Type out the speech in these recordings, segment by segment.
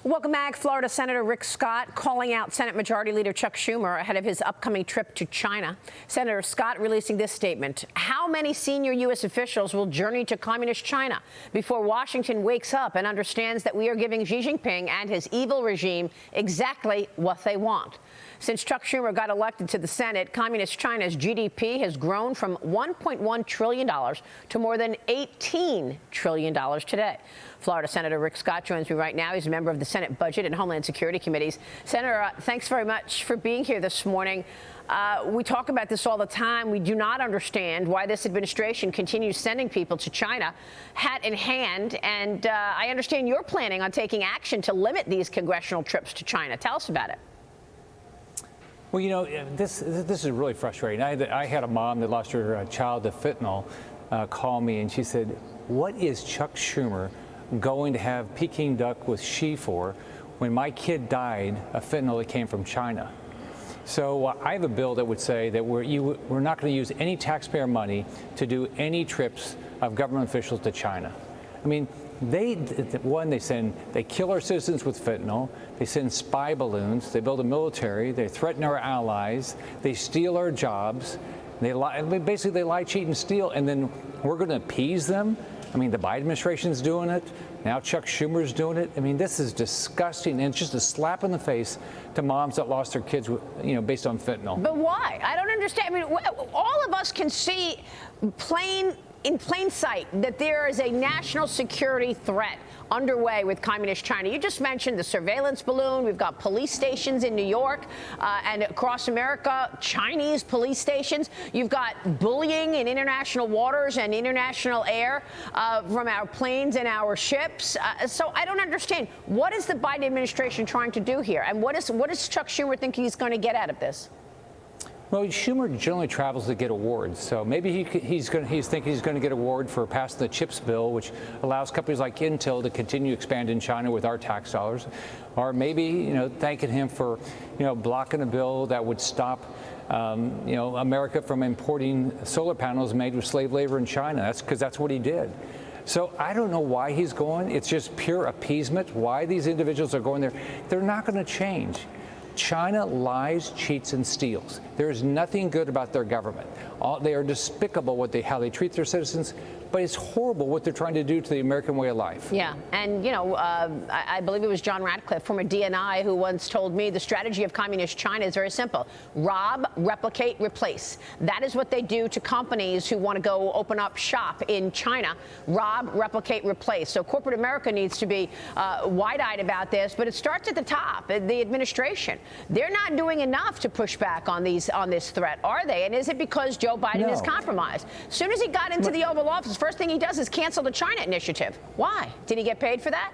Welcome back. Florida Senator Rick Scott calling out Senate Majority Leader Chuck Schumer ahead of his upcoming trip to China. Senator Scott releasing this statement. How many senior U.S. officials will journey to communist China before Washington wakes up and understands that we are giving Xi Jinping and his evil regime exactly what they want? Since Chuck Schumer got elected to the Senate, communist China's GDP has grown from $1.1 trillion to more than $18 trillion today. Florida Senator Rick Scott joins me right now. He's a member of the Senate Budget and Homeland Security Committees. Senator, thanks very much for being here this morning. We talk about this all the time. We do not understand why this administration continues sending people to China, hat in hand. And I understand you're planning on taking action to limit these congressional trips to China. Tell us about it. Well, you know, this is really frustrating. I had a mom that lost her child to fentanyl call me, and she said, what is Chuck Schumer going to have Peking duck with Xi for when my kid died of fentanyl that came from China? So I have a bill that would say that we're not going to use any taxpayer money to do any trips of government officials to China. I mean, they kill our citizens with fentanyl, they send spy balloons, they build a military, they threaten our allies, they steal our jobs, they lie, basically they lie, cheat, and steal, and then we're going to appease them? I mean, the Biden administration's doing it. Now Chuck Schumer's doing it. I mean, this is disgusting, and it's just a slap in the face to moms that lost their kids, based on fentanyl. But why? I don't understand. I mean, all of us can see in plain sight that there is a national security threat underway with communist China. You just mentioned the surveillance balloon. We've got police stations in New York and across America, Chinese police stations. You've got bullying in international waters and international air from our planes and our ships. So I don't understand. What is the Biden administration trying to do here? And what does Chuck Schumer think he's going to get out of this? Well, Schumer generally travels to get awards, so maybe he's thinking he's going to get an award for passing the CHIPS bill, which allows companies like Intel to continue to expand in China with our tax dollars, or maybe thanking him for blocking a bill that would stop America from importing solar panels made with slave labor in China. That's because that's what he did. So I don't know why he's going. It's just pure appeasement. Why these individuals are going there? They're not going to change. China lies, cheats, and steals. There is nothing good about their government. They are despicable how they treat their citizens, but it's horrible what they're trying to do to the American way of life. Yeah, and I believe it was John Ratcliffe, former DNI, who once told me the strategy of communist China is very simple. Rob, replicate, replace. That is what they do to companies who want to go open up shop in China. Rob, replicate, replace. So corporate America needs to be wide-eyed about this, but it starts at the top, the administration. They're not doing enough to push back on this threat, are they? And is it because Joe Biden is compromised? As soon as he got into the Oval Office, first thing he does is cancel the China initiative. Why? Did he get paid for that?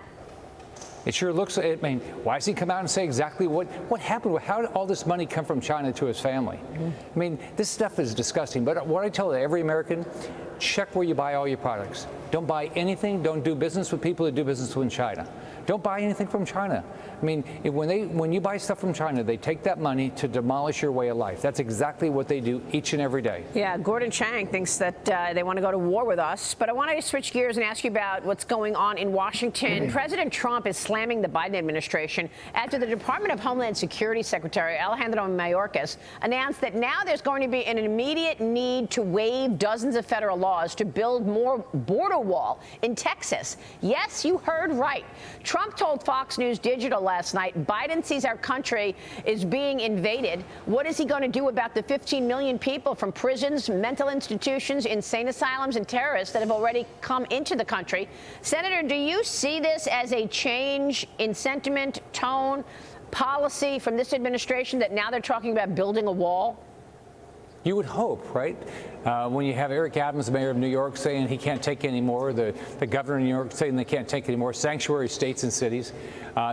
It sure looks. I mean, why does he come out and say exactly what happened? How did all this money come from China to his family? I mean, this stuff is disgusting. But what I tell every American, check where you buy all your products. Don't buy anything. Don't do business with people that do business with China. Don't buy anything from China. I mean, when you buy stuff from China, they take that money to demolish your way of life. That's exactly what they do each and every day. Yeah, Gordon Chang thinks that they want to go to war with us. But I want to switch gears and ask you about what's going on in Washington. President Trump is slamming the Biden administration after the Department of Homeland Security Secretary Alejandro Mayorkas announced that now there's going to be an immediate need to waive dozens of federal laws to build more border wall in Texas. Yes, you heard right. Trump told Fox News Digital last night Biden sees our country is being invaded. What is he going to do about the 15 million people from prisons, mental institutions, insane asylums, and terrorists that have already come into the country? Senator, do you see this as a change in sentiment, tone, policy from this administration that now they're talking about building a wall? You would hope, right? When you have Eric Adams, the mayor of New York, saying he can't take any more, the governor of New York saying they can't take any more, sanctuary states and cities.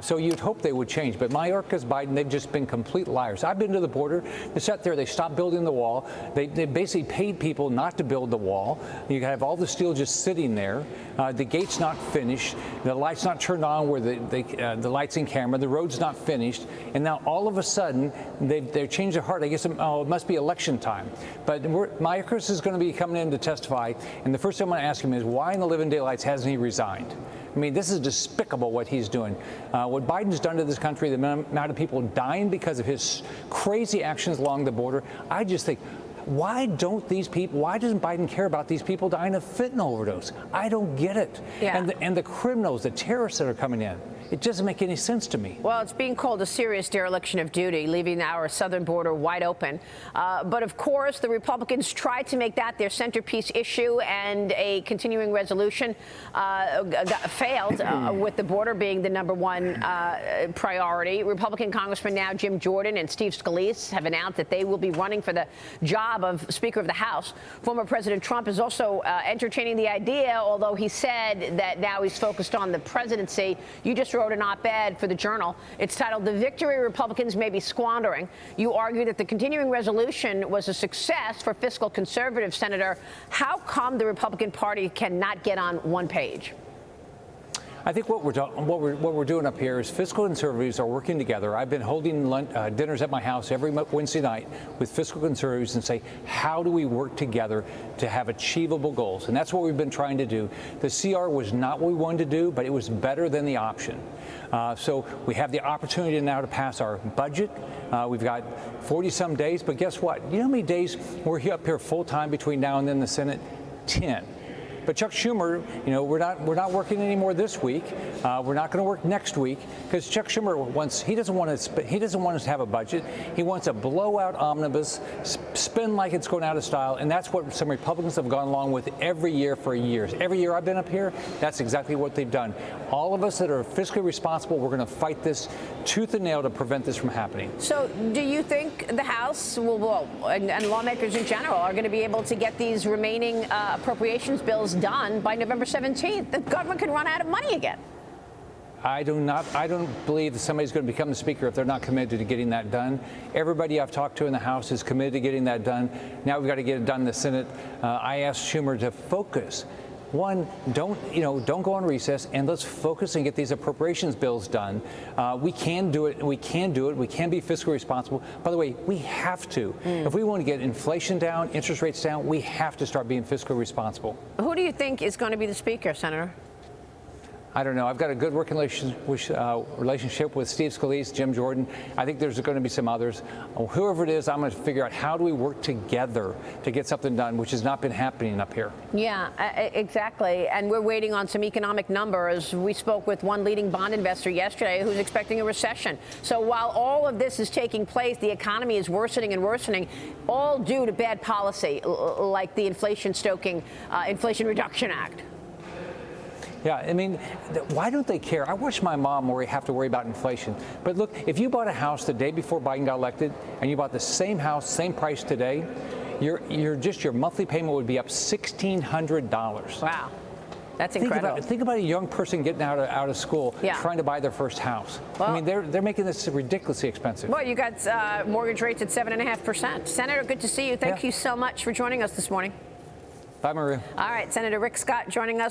So you'd hope they would change. But Mayorkas, Biden, they've just been complete liars. I've been to the border. They sat there. They stopped building the wall. They basically paid people not to build the wall. You have all the steel just sitting there. The gate's not finished. The light's not turned on where the lights and camera. The road's not finished. And now all of a sudden, they've changed their heart. I guess it must be election time. But Mayorkas is going to be coming in to testify. And the first thing I'm going to ask him is, why in the living daylights hasn't he resigned? I mean, this is despicable what he's doing. What Biden's done to this country, the amount of people dying because of his crazy actions along the border, I just think, why doesn't Biden care about these people dying of fentanyl overdose? I don't get it. Yeah. And the criminals, the terrorists that are coming in, it doesn't make any sense to me. Well, it's being called a serious dereliction of duty, leaving our southern border wide open. But of course, the Republicans tried to make that their centerpiece issue, and a continuing resolution failed, with the border being the #1 priority. Republican Congressman now Jim Jordan and Steve Scalise have announced that they will be running for the job of Speaker of the House. Former President Trump is also entertaining the idea, although he said that now he's focused on the presidency. You just wrote an op-ed for the Journal. It's titled "The Victory Republicans May Be Squandering." You argue that the continuing resolution was a success for fiscal conservative. Senator, how come the Republican Party cannot get on one page? I think what we're doing up here is fiscal conservatives are working together. I've been holding dinners at my house every Wednesday night with fiscal conservatives and say, how do we work together to have achievable goals? And that's what we've been trying to do. The CR was not what we wanted to do, but it was better than the option. So we have the opportunity now to pass our budget. We've got 40-some days, but guess what? You know how many days we're up here full-time between now and then the Senate? 10. But Chuck Schumer, you know, we're not working anymore this week. We're not going to work next week because Chuck Schumer he doesn't want us to have a budget. He wants a blowout omnibus, spin like it's going out of style, and that's what some Republicans have gone along with every year for years. Every year I've been up here, that's exactly what they've done. All of us that are fiscally responsible, we're going to fight this tooth and nail to prevent this from happening. So, do you think the House and lawmakers in general are going to be able to get these remaining appropriations bills done by November 17th? The government can run out of money again. I don't believe that somebody's going to become the speaker if they're not committed to getting that done. Everybody I've talked to in the House is committed to getting that done. Now we've got to get it done in the Senate. I asked Schumer to focus. One, don't go on recess, and let's focus and get these appropriations bills done. We can do it. We can do it. We can be fiscally responsible. By the way, we have to. If we want to get inflation down, interest rates down, we have to start being fiscally responsible. Who do you think is going to be the speaker, Senator? I don't know. I've got a good working relationship with Steve Scalise, Jim Jordan. I think there's going to be some others. Whoever it is, I'm going to figure out how do we work together to get something done, which has not been happening up here. Yeah, exactly. And we're waiting on some economic numbers. We spoke with one leading bond investor yesterday who's expecting a recession. So while all of this is taking place, the economy is worsening and worsening, all due to bad policy, like the Inflation Reduction Act. Yeah, I mean, why don't they care? I watch my mom have to worry about inflation. But look, if you bought a house the day before Biden got elected and you bought the same house, same price today, your monthly payment would be up $1,600. Wow. That's incredible. Think about a young person getting out of school trying to buy their first house. Well, I mean, they're making this ridiculously expensive. Well, you got mortgage rates at 7.5%. Senator, good to see you. Thank you so much for joining us this morning. Bye, Maria. All right, Senator Rick Scott joining us.